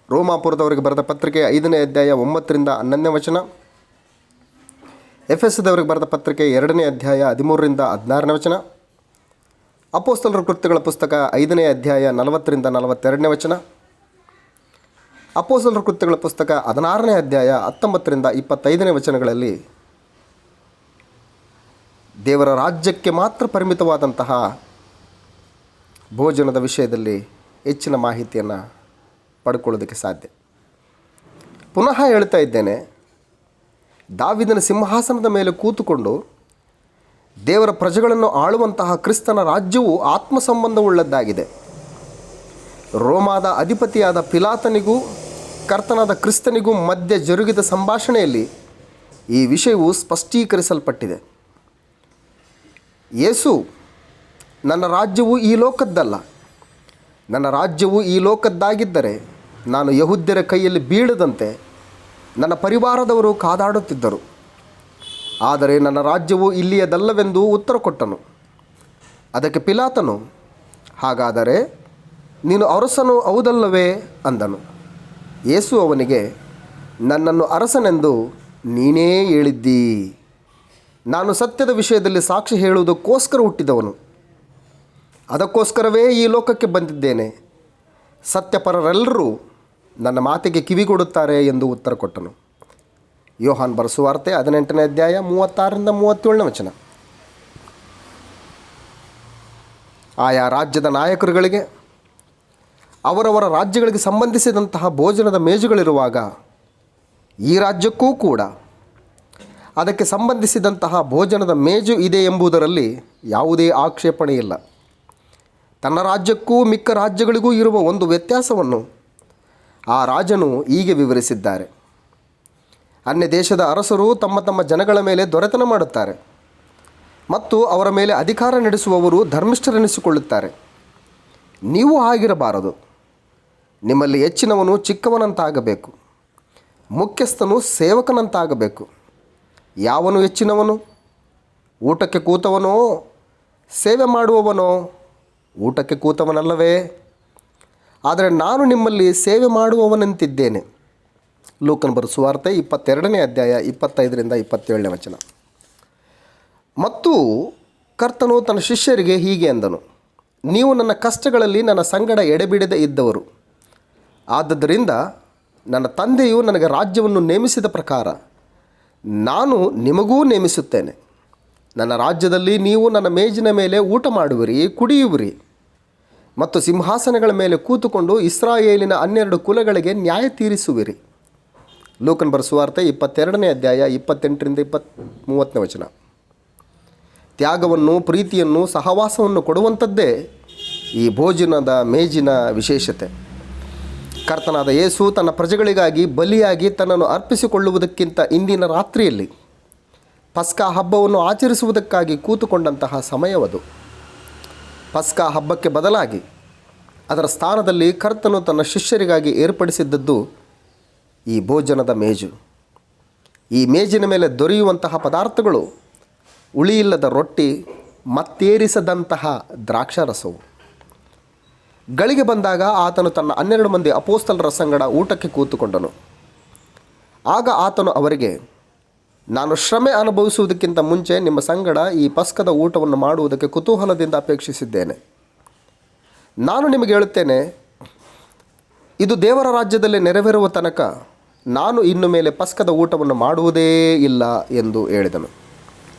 S1: ರೋಮಾಪುರದವರಿಗೆ ಬರೆದ ಪತ್ರಿಕೆ 5ನೇ ಅಧ್ಯಾಯ 9ರಿಂದ 11ನೇ ವಚನ, ಎಫೆಸದವರಿಗೆ ಬರೆದ ಪತ್ರಿಕೆ 2ನೇ ಅಧ್ಯಾಯ 13ರಿಂದ 16ನೇ ವಚನ, ಅಪೊಸ್ತಲರ ಕೃತ್ಯಗಳ ಪುಸ್ತಕ 5ನೇ ಅಧ್ಯಾಯ 40ರಿಂದ 42ನೇ ವಚನ, ಅಪೊಸ್ತಲರ ಕೃತ್ಯಗಳ ಪುಸ್ತಕ 16ನೇ ಅಧ್ಯಾಯ 19ರಿಂದ 25ನೇ ವಚನಗಳಲ್ಲಿ ದೇವರ ರಾಜ್ಯಕ್ಕೆ ಮಾತ್ರ ಪರಿಮಿತವಾದಂತಹ ಭೋಜನದ ವಿಷಯದಲ್ಲಿ ಹೆಚ್ಚಿನ ಮಾಹಿತಿಯನ್ನು ಪಡ್ಕೊಳ್ಳೋದಕ್ಕೆ ಸಾಧ್ಯ. ಪುನಃ ಹೇಳ್ತಾ ಇದ್ದೇನೆ, ದಾವೀದನ ಸಿಂಹಾಸನದ ಮೇಲೆ ಕೂತುಕೊಂಡು ದೇವರ ಪ್ರಜೆಗಳನ್ನು ಆಳುವಂತಹ ಕ್ರಿಸ್ತನ ರಾಜ್ಯವು ಆತ್ಮ ಸಂಬಂಧವುಳ್ಳದ್ದಾಗಿದೆ. ರೋಮಾದ ಅಧಿಪತಿಯಾದ ಪಿಲಾತನಿಗೂ ಕರ್ತನಾದ ಕ್ರಿಸ್ತನಿಗೂ ಮಧ್ಯೆ ಜರುಗಿದ ಸಂಭಾಷಣೆಯಲ್ಲಿ ಈ ವಿಷಯವು ಸ್ಪಷ್ಟೀಕರಿಸಲ್ಪಟ್ಟಿದೆ. ಯೇಸು, ನನ್ನ ರಾಜ್ಯವು ಈ ಲೋಕದ್ದಲ್ಲ. ನನ್ನ ರಾಜ್ಯವು ಈ ಲೋಕದ್ದಾಗಿದ್ದರೆ ನಾನು ಯಹೂದ್ಯರ ಕೈಯಲ್ಲಿ ಬೀಳದಂತೆ ನನ್ನ ಪರಿವಾರದವರು ಕಾದಾಡುತ್ತಿದ್ದರು. ಆದರೆ ನನ್ನ ರಾಜ್ಯವು ಇಲ್ಲಿಯದಲ್ಲವೆಂದು ಉತ್ತರ ಕೊಟ್ಟನು. ಅದಕ್ಕೆ ಪಿಲಾತನು, ಹಾಗಾದರೆ ನೀನು ಅರಸನು ಹೌದಲ್ಲವೇ ಅಂದನು. ಯೇಸು ಅವನಿಗೆ, ನನ್ನನ್ನು ಅರಸನೆಂದು ನೀನೇ ಹೇಳಿದ್ದೀ. ನಾನು ಸತ್ಯದ ವಿಷಯದಲ್ಲಿ ಸಾಕ್ಷಿ ಹೇಳುವುದಕ್ಕೋಸ್ಕರ ಹುಟ್ಟಿದವನು. ಅದಕ್ಕೋಸ್ಕರವೇ ಈ ಲೋಕಕ್ಕೆ ಬಂದಿದ್ದೇನೆ. ಸತ್ಯಪರರೆಲ್ಲರೂ ನನ್ನ ಮಾತಿಗೆ ಕಿವಿಗೊಡುತ್ತಾರೆ ಎಂದು ಉತ್ತರ ಕೊಟ್ಟನು. ಯೋಹಾನ್ ಬರೆಸುವಾರ್ತೆ 18ನೇ ಅಧ್ಯಾಯ 36ರಿಂದ 37ನೇ ವಚನ. ಆಯಾ ರಾಜ್ಯದ ನಾಯಕರುಗಳಿಗೆ ಅವರವರ ರಾಜ್ಯಗಳಿಗೆ ಸಂಬಂಧಿಸಿದಂತಹ ಭೋಜನದ ಮೇಜುಗಳಿರುವಾಗ ಈ ರಾಜ್ಯಕ್ಕೂ ಕೂಡ ಅದಕ್ಕೆ ಸಂಬಂಧಿಸಿದಂತಹ ಭೋಜನದ ಮೇಜು ಇದೆ ಎಂಬುದರಲ್ಲಿ ಯಾವುದೇ ಆಕ್ಷೇಪಣೆ ಇಲ್ಲ. ತನ್ನ ರಾಜ್ಯಕ್ಕೂ ಮಿಕ್ಕ ರಾಜ್ಯಗಳಿಗೂ ಇರುವ ಒಂದು ವ್ಯತ್ಯಾಸವನ್ನು ಆ ರಾಜನು ಹೀಗೆ ವಿವರಿಸಿದ್ದಾರೆ. ಅನ್ಯ ದೇಶದ ಅರಸರು ತಮ್ಮ ತಮ್ಮ ಜನಗಳ ಮೇಲೆ ದೊರೆತನ ಮಾಡುತ್ತಾರೆ ಮತ್ತು ಅವರ ಮೇಲೆ ಅಧಿಕಾರ ನಡೆಸುವವರು ಧರ್ಮಿಷ್ಠರೆನಿಸಿಕೊಳ್ಳುತ್ತಾರೆ. ನೀವು ಆಗಿರಬಾರದು. ನಿಮ್ಮಲ್ಲಿ ಹೆಚ್ಚಿನವನು ಚಿಕ್ಕವನಂತಾಗಬೇಕು, ಮುಖ್ಯಸ್ಥನು ಸೇವಕನಂತಾಗಬೇಕು. ಯಾವನು ಹೆಚ್ಚಿನವನು? ಊಟಕ್ಕೆ ಕೂತವನೋ, ಸೇವೆ ಮಾಡುವವನೋ? ಊಟಕ್ಕೆ ಕೂತವನಲ್ಲವೇ? ಆದರೆ ನಾನು ನಿಮ್ಮಲ್ಲಿ ಸೇವೆ ಮಾಡುವವನಂತಿದ್ದೇನೆ. ಲೂಕನ ಬರೆಸುವಾರ್ತೆ 22ನೇ ಅಧ್ಯಾಯ 25ರಿಂದ 27ನೇ ವಚನ. ಮತ್ತು ಕರ್ತನು ತನ್ನ ಶಿಷ್ಯರಿಗೆ ಹೀಗೆ ಅಂದನು, ನೀವು ನನ್ನ ಕಷ್ಟಗಳಲ್ಲಿ ನನ್ನ ಸಂಗಡ ಎಡೆಬಿಡದೆ ಇದ್ದವರು. ಆದದ್ದರಿಂದ ನನ್ನ ತಂದೆಯು ನನಗೆ ರಾಜ್ಯವನ್ನು ನೇಮಿಸಿದ ಪ್ರಕಾರ ನಾನು ನಿಮಗೂ ನೇಮಿಸುತ್ತೇನೆ. ನನ್ನ ರಾಜ್ಯದಲ್ಲಿ ನೀವು ನನ್ನ ಮೇಜಿನ ಮೇಲೆ ಊಟ ಮಾಡುವಿರಿ, ಕುಡಿಯುವಿರಿ ಮತ್ತು ಸಿಂಹಾಸನಗಳ ಮೇಲೆ ಕೂತುಕೊಂಡು ಇಸ್ರಾಯೇಲಿನ 12 ಕುಲಗಳಿಗೆ ನ್ಯಾಯ ತೀರಿಸುವಿರಿ. ಲೂಕನ ಬರೆಸುವಾರ್ತೆ 22ನೇ ಅಧ್ಯಾಯ 28ರಿಂದ 30ನೇ ವಚನ. ತ್ಯಾಗವನ್ನು, ಪ್ರೀತಿಯನ್ನು, ಸಹವಾಸವನ್ನು ಕೊಡುವಂಥದ್ದೇ ಈ ಭೋಜನದ ಮೇಜಿನ ವಿಶೇಷತೆ. ಕರ್ತನಾದ ಯೇಸು ತನ್ನ ಪ್ರಜೆಗಳಿಗಾಗಿ ಬಲಿಯಾಗಿ ತನ್ನನ್ನು ಅರ್ಪಿಸಿಕೊಳ್ಳುವುದಕ್ಕಿಂತ ಇಂದಿನ ರಾತ್ರಿಯಲ್ಲಿ ಪಸ್ಕಾ ಹಬ್ಬವನ್ನು ಆಚರಿಸುವುದಕ್ಕಾಗಿ ಕೂತುಕೊಂಡಂತಹ ಸಮಯವದು. ಪಸ್ಕಾ ಹಬ್ಬಕ್ಕೆ ಬದಲಾಗಿ ಅದರ ಸ್ಥಾನದಲ್ಲಿ ಕರ್ತನು ತನ್ನ ಶಿಷ್ಯರಿಗಾಗಿ ಏರ್ಪಡಿಸಿದ್ದದ್ದು ಈ ಭೋಜನದ ಮೇಜು. ಈ ಮೇಜಿನ ಮೇಲೆ ದೊರೆಯುವಂತಹ ಪದಾರ್ಥಗಳು ಉಳಿಯಿಲ್ಲದ ರೊಟ್ಟಿ, ಮತ್ತೇರಿಸದಂತಹ ದ್ರಾಕ್ಷಾರಸವು. ಗಳಿಗೆ ಬಂದಾಗ ಆತನು ತನ್ನ 12 ಮಂದಿ ಅಪೊಸ್ತಲರ ಸಂಗಡ ಊಟಕ್ಕೆ ಕೂತುಕೊಂಡನು. ಆಗ ಆತನು ಅವರಿಗೆ, ನಾನು ಶ್ರಮೆ ಅನುಭವಿಸುವುದಕ್ಕಿಂತ ಮುಂಚೆ ನಿಮ್ಮ ಸಂಗಡ ಈ ಪಸ್ಕದ ಊಟವನ್ನು ಮಾಡುವುದಕ್ಕೆ ಕುತೂಹಲದಿಂದ ಅಪೇಕ್ಷಿಸಿದ್ದೇನೆ. ನಾನು ನಿಮಗೆ ಹೇಳುತ್ತೇನೆ, ಇದು ದೇವರ ರಾಜ್ಯದಲ್ಲಿ ನೆರವೇರುವ ತನಕ ನಾನು ಇನ್ನು ಮೇಲೆ ಪಸ್ಕದ ಊಟವನ್ನು ಮಾಡುವುದೇ ಇಲ್ಲ ಎಂದು ಹೇಳಿದನು.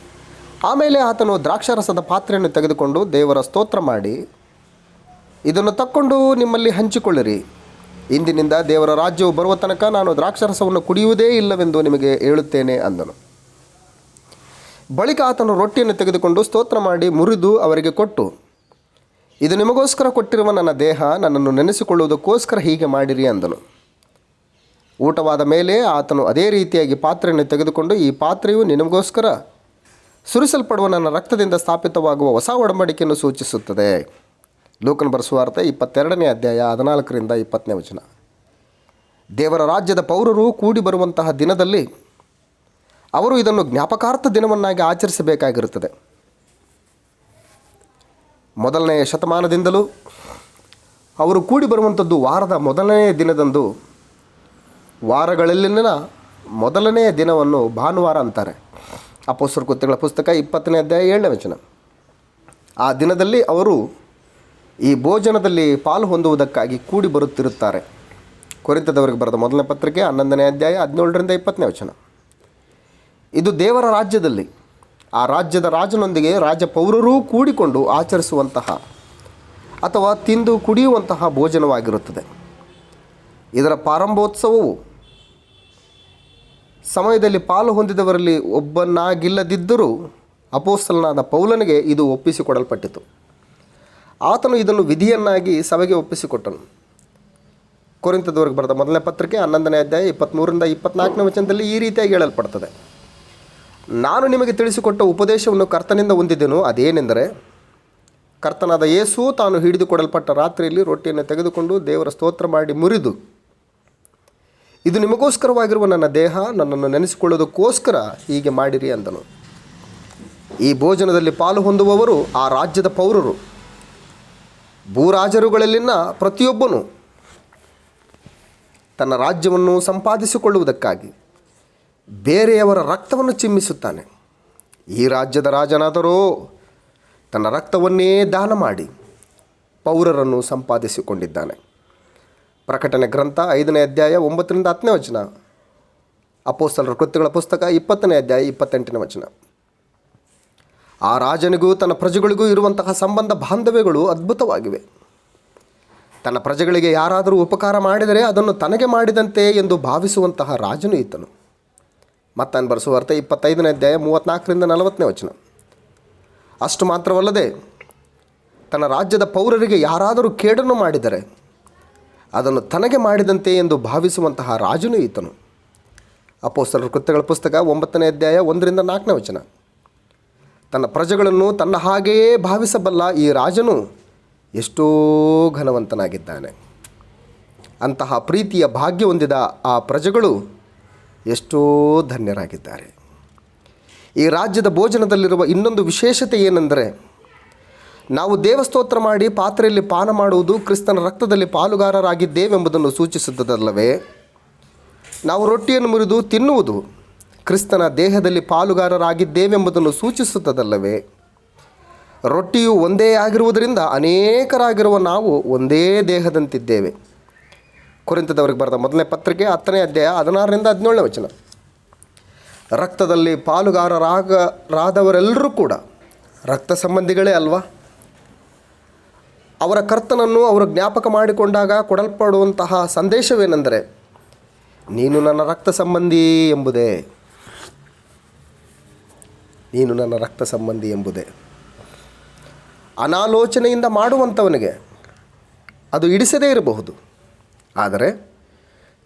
S1: ಆಮೇಲೆ ಆತನು ದ್ರಾಕ್ಷಾರಸದ ಪಾತ್ರೆಯನ್ನು ತೆಗೆದುಕೊಂಡು ದೇವರ ಸ್ತೋತ್ರ ಮಾಡಿ, ಇದನ್ನು ತಕ್ಕೊಂಡು ನಿಮ್ಮಲ್ಲಿ ಹಂಚಿಕೊಳ್ಳಿರಿ. ಇಂದಿನಿಂದ ದೇವರ ರಾಜ್ಯವು ಬರುವ ತನಕ ನಾನು ದ್ರಾಕ್ಷಾರಸವನ್ನು ಕುಡಿಯುವುದೇ ಇಲ್ಲವೆಂದು ನಿಮಗೆ ಹೇಳುತ್ತೇನೆ ಅಂದನು. ಬಳಿಕ ಆತನು ರೊಟ್ಟಿಯನ್ನು ತೆಗೆದುಕೊಂಡು ಸ್ತೋತ್ರ ಮಾಡಿ ಮುರಿದು ಅವರಿಗೆ ಕೊಟ್ಟು, ಇದು ನಿಮಗೋಸ್ಕರ ಕೊಟ್ಟಿರುವ ನನ್ನ ದೇಹ, ನನ್ನನ್ನು ನೆನೆಸಿಕೊಳ್ಳುವುದಕ್ಕೋಸ್ಕರ ಹೀಗೆ ಮಾಡಿರಿ ಅಂದನು. ಊಟವಾದ ಮೇಲೆ ಆತನು ಅದೇ ರೀತಿಯಾಗಿ ಪಾತ್ರೆಯನ್ನು ತೆಗೆದುಕೊಂಡು, ಈ ಪಾತ್ರೆಯು ನಿಮಗೋಸ್ಕರ ಸುರಿಸಲ್ಪಡುವ ನನ್ನ ರಕ್ತದಿಂದ ಸ್ಥಾಪಿತವಾಗುವ ಹೊಸ ಒಡಂಬಡಿಕೆಯನ್ನು ಸೂಚಿಸುತ್ತದೆ. ಲೂಕನ ಬರೆಸುವಾರ್ತೆ 22ನೇ ಅಧ್ಯಾಯ 14ರಿಂದ 20ನೇ ವಚನ. ದೇವರ ರಾಜ್ಯದ ಪೌರರು ಕೂಡಿ ಬರುವಂತಹ ದಿನದಲ್ಲಿ ಅವರು ಇದನ್ನು ಜ್ಞಾಪಕಾರ್ಥ ದಿನವನ್ನಾಗಿ ಆಚರಿಸಬೇಕಾಗಿರುತ್ತದೆ. ಮೊದಲನೆಯ ಶತಮಾನದಿಂದಲೂ ಅವರು ಕೂಡಿ ಬರುವಂಥದ್ದು ವಾರದ ಮೊದಲನೆಯ ದಿನದಂದು. ವಾರಗಳಲ್ಲಿನ ಮೊದಲನೆಯ ದಿನವನ್ನು ಭಾನುವಾರ ಅಂತಾರೆ. ಅಪೊಸ್ತಲರ ಕೃತ್ಯಗಳ ಪುಸ್ತಕ 20ನೇ ಅಧ್ಯಾಯ 7ನೇ ವಚನ. ಆ ದಿನದಲ್ಲಿ ಅವರು ಈ ಭೋಜನದಲ್ಲಿ ಪಾಲು ಹೊಂದುವುದಕ್ಕಾಗಿ ಕೂಡಿ ಬರುತ್ತಿರುತ್ತಾರೆ. ಕೊರಿಂಥದವರಿಗೆ ಬರೆದ ಮೊದಲನೇ ಪತ್ರಿಕೆ 11ನೇ ಅಧ್ಯಾಯ 17ರಿಂದ 20ನೇ ವಚನ. ಇದು ದೇವರ ರಾಜ್ಯದಲ್ಲಿ ಆ ರಾಜ್ಯದ ರಾಜನೊಂದಿಗೆ ರಾಜ ಪೌರರೂ ಕೂಡಿಕೊಂಡು ಆಚರಿಸುವಂತಹ ಅಥವಾ ತಿಂದು ಕುಡಿಯುವಂತಹ ಭೋಜನವಾಗಿರುತ್ತದೆ. ಇದರ ಪ್ರಾರಂಭೋತ್ಸವವು ಸಮಯದಲ್ಲಿ ಪಾಲು ಹೊಂದಿದವರಲ್ಲಿ ಒಬ್ಬನಾಗಿಲ್ಲದಿದ್ದರೂ ಅಪೊಸ್ತಲನಾದ ಪೌಲನಿಗೆ ಇದು ಒಪ್ಪಿಸಿಕೊಡಲ್ಪಟ್ಟಿತು. ಆತನು ಇದನ್ನು ವಿಧಿಯನ್ನಾಗಿ ಸಭೆಗೆ ಒಪ್ಪಿಸಿಕೊಟ್ಟನು. ಕೊರಿಂಥದವರಿಗೆ ಬರೆದ ಮೊದಲನೇ ಪತ್ರಿಕೆ 11ನೇ ಅಧ್ಯಾಯ 23ರಿಂದ 24ನೇ ವಚನದಲ್ಲಿ ಈ ರೀತಿಯಾಗಿ ಹೇಳಲ್ಪಡ್ತದೆ, ನಾನು ನಿಮಗೆ ತಿಳಿಸಿಕೊಟ್ಟ ಉಪದೇಶವನ್ನು ಕರ್ತನಿಂದ ಹೊಂದಿದ್ದೆನು. ಅದೇನೆಂದರೆ, ಕರ್ತನಾದ ಯೇಸು ತಾನು ಹಿಡಿದುಕೊಡಲ್ಪಟ್ಟ ರಾತ್ರಿಯಲ್ಲಿ ರೊಟ್ಟಿಯನ್ನು ತೆಗೆದುಕೊಂಡು ದೇವರ ಸ್ತೋತ್ರ ಮಾಡಿ ಮುರಿದು, ಇದು ನಿಮಗೋಸ್ಕರವಾಗಿರುವ ನನ್ನ ದೇಹ, ನನ್ನನ್ನು ನೆನೆಸಿಕೊಳ್ಳೋದಕ್ಕೋಸ್ಕರ ಹೀಗೆ ಮಾಡಿರಿ ಅಂದನು. ಈ ಭೋಜನದಲ್ಲಿ ಪಾಲು ಹೊಂದುವವರು ಆ ರಾಜ್ಯದ ಪೌರರು. ಭೂರಾಜರುಗಳಲ್ಲಿನ ಪ್ರತಿಯೊಬ್ಬನು ತನ್ನ ರಾಜ್ಯವನ್ನು ಸಂಪಾದಿಸಿಕೊಳ್ಳುವುದಕ್ಕಾಗಿ ಬೇರೆಯವರ ರಕ್ತವನ್ನು ಚಿಮ್ಮಿಸುತ್ತಾನೆ. ಈ ರಾಜ್ಯದ ರಾಜನಾದರೋ ತನ್ನ ರಕ್ತವನ್ನೇ ದಾನ ಮಾಡಿ ಪೌರರನ್ನು ಸಂಪಾದಿಸಿಕೊಂಡಿದ್ದಾನೆ. ಪ್ರಕಟಣೆ ಗ್ರಂಥ 5ನೇ ಅಧ್ಯಾಯ 9ರಿಂದ 10ನೇ ವಚನ. ಅಪೊಸ್ತಲರ ಕೃತ್ಯಗಳ ಪುಸ್ತಕ 20ನೇ ಅಧ್ಯಾಯ 28ನೇ ವಚನ. ಆ ರಾಜನಿಗೂ ತನ್ನ ಪ್ರಜೆಗಳಿಗೂ ಇರುವಂತಹ ಸಂಬಂಧ ಬಾಂಧವ್ಯಗಳು ಅದ್ಭುತವಾಗಿವೆ. ತನ್ನ ಪ್ರಜೆಗಳಿಗೆ ಯಾರಾದರೂ ಉಪಕಾರ ಮಾಡಿದರೆ ಅದನ್ನು ತನಗೆ ಮಾಡಿದಂತೆ ಎಂದು ಭಾವಿಸುವಂತಹ ರಾಜನು ಈತನು. ಮತ್ತಾಯನ ಬರೆಸುವಾರ್ತೆ 25ನೇ ಅಧ್ಯಾಯ 34ರಿಂದ 40ನೇ ವಚನ. ಅಷ್ಟು ಮಾತ್ರವಲ್ಲದೆ ತನ್ನ ರಾಜ್ಯದ ಪೌರರಿಗೆ ಯಾರಾದರೂ ಕೇಡನ್ನು ಮಾಡಿದರೆ ಅದನ್ನು ತನಗೆ ಮಾಡಿದಂತೆ ಎಂದು ಭಾವಿಸುವಂತಹ ರಾಜನು ಈತನು. ಅಪೊಸ್ತಲರ ಕೃತ್ಯಗಳ ಪುಸ್ತಕ 9ನೇ ಅಧ್ಯಾಯ 1ರಿಂದ 4ನೇ ವಚನ. ತನ್ನ ಪ್ರಜೆಗಳನ್ನು ತನ್ನ ಹಾಗೆಯೇ ಭಾವಿಸಬಲ್ಲ ಈ ರಾಜನು ಎಷ್ಟೋ ಘನವಂತನಾಗಿದ್ದಾನೆ. ಅಂತಹ ಪ್ರೀತಿಯ ಭಾಗ್ಯ ಹೊಂದಿದ ಆ ಪ್ರಜೆಗಳು ಎಷ್ಟೋ ಧನ್ಯರಾಗಿದ್ದಾರೆ. ಈ ರಾಜ್ಯದ ಭೋಜನದಲ್ಲಿರುವ ಇನ್ನೊಂದು ವಿಶೇಷತೆ ಏನೆಂದರೆ, ನಾವು ದೇವಸ್ತೋತ್ರ ಮಾಡಿ ಪಾತ್ರೆಯಲ್ಲಿ ಪಾನ ಮಾಡುವುದು ಕ್ರಿಸ್ತನ ರಕ್ತದಲ್ಲಿ ಪಾಲುಗಾರರಾಗಿದ್ದೇವೆಂಬುದನ್ನು ಸೂಚಿಸುತ್ತದಲ್ಲವೇ? ನಾವು ರೊಟ್ಟಿಯನ್ನು ಮುರಿದು ತಿನ್ನುವುದು ಕ್ರಿಸ್ತನ ದೇಹದಲ್ಲಿ ಪಾಲುಗಾರರಾಗಿದ್ದೇವೆಂಬುದನ್ನು ಸೂಚಿಸುತ್ತದಲ್ಲವೇ? ರೊಟ್ಟಿಯು ಒಂದೇ ಆಗಿರುವುದರಿಂದ ಅನೇಕರಾಗಿರುವ ನಾವು ಒಂದೇ ದೇಹದಂತಿದ್ದೇವೆ. ಕೊರಿಂಥದವರಿಗೆ ಬರೆದ ಮೊದಲನೇ ಪತ್ರಿಕೆ 10ನೇ ಅಧ್ಯಾಯ 16ರಿಂದ 17ನೇ ವಚನ. ರಕ್ತದಲ್ಲಿ ಪಾಲುಗಾರರಾದವರೆಲ್ಲರೂ ಕೂಡ ರಕ್ತ ಸಂಬಂಧಿಗಳೇ ಅಲ್ವಾ? ಅವರ ಕರ್ತನನ್ನು ಅವರು ಜ್ಞಾಪಕ ಮಾಡಿಕೊಂಡಾಗ ಕೊಡಲ್ಪಡುವಂತಹ ಸಂದೇಶವೇನೆಂದರೆ, ನೀನು ನನ್ನ ರಕ್ತ ಸಂಬಂಧಿ ಎಂಬುದೇ. ನೀನು ನನ್ನ ರಕ್ತ ಸಂಬಂಧಿ ಎಂಬುದೇ. ಅನಾಲೋಚನೆಯಿಂದ ಮಾಡುವಂಥವನಿಗೆ ಅದು ಹಿಡಿಸದೇ ಇರಬಹುದು. ಆದರೆ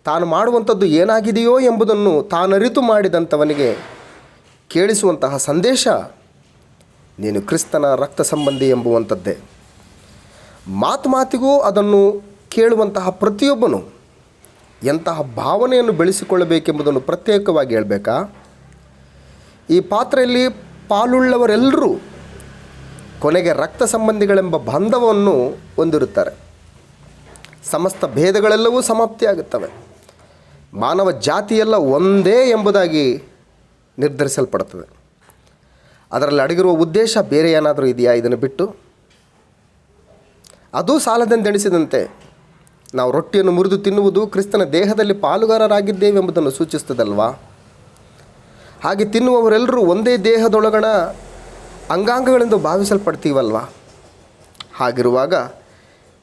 S1: ತಾನು ಮಾಡುವಂಥದ್ದು ಏನಾಗಿದೆಯೋ ಎಂಬುದನ್ನು ತಾನರಿತು ಮಾಡಿದಂಥವನಿಗೆ ಕೇಳಿಸುವಂತಹ ಸಂದೇಶ, ನೀನು ಕ್ರಿಸ್ತನ ರಕ್ತ ಸಂಬಂಧಿ ಎಂಬುವಂಥದ್ದೇ. ಮಾತಿಗೂ ಅದನ್ನು ಕೇಳುವಂತಹ ಪ್ರತಿಯೊಬ್ಬನು ಎಂತಹ ಭಾವನೆಯನ್ನು ಬೆಳೆಸಿಕೊಳ್ಳಬೇಕೆಂಬುದನ್ನು ಪ್ರತ್ಯೇಕವಾಗಿ ಹೇಳಬೇಕಾ? ಈ ಪಾತ್ರೆಯಲ್ಲಿ ಪಾಲುಳ್ಳವರೆಲ್ಲರೂ ಕೊನೆಗೆ ರಕ್ತ ಸಂಬಂಧಿಗಳೆಂಬ ಬಂಧವನ್ನು ಹೊಂದಿರುತ್ತಾರೆ. ಸಮಸ್ತ ಭೇದಗಳೆಲ್ಲವೂ ಸಮಾಪ್ತಿಯಾಗುತ್ತವೆ. ಮಾನವ ಜಾತಿಯೆಲ್ಲ ಒಂದೇ ಎಂಬುದಾಗಿ ನಿರ್ಧರಿಸಲ್ಪಡುತ್ತದೆ. ಅದರಲ್ಲಿ ಅಡಗಿರುವ ಉದ್ದೇಶ ಬೇರೆ ಏನಾದರೂ ಇದೆಯಾ? ಇದನ್ನು ಬಿಟ್ಟು ಅದು ಸಾಲದೆಂದೆಣಿಸಿದಂತೆ ನಾವು ರೊಟ್ಟಿಯನ್ನು ಮುರಿದು ತಿನ್ನುವುದು ಕ್ರಿಸ್ತನ ದೇಹದಲ್ಲಿ ಪಾಲುಗಾರರಾಗಿದ್ದೇವೆಂಬುದನ್ನು ಸೂಚಿಸ್ತದಲ್ವಾ? ಹಾಗೆ ತಿನ್ನುವವರೆಲ್ಲರೂ ಒಂದೇ ದೇಹದೊಳಗಣ ಅಂಗಾಂಗಗಳೆಂದು ಭಾವಿಸಲ್ಪಡ್ತೀವಲ್ವಾ? ಹಾಗಿರುವಾಗ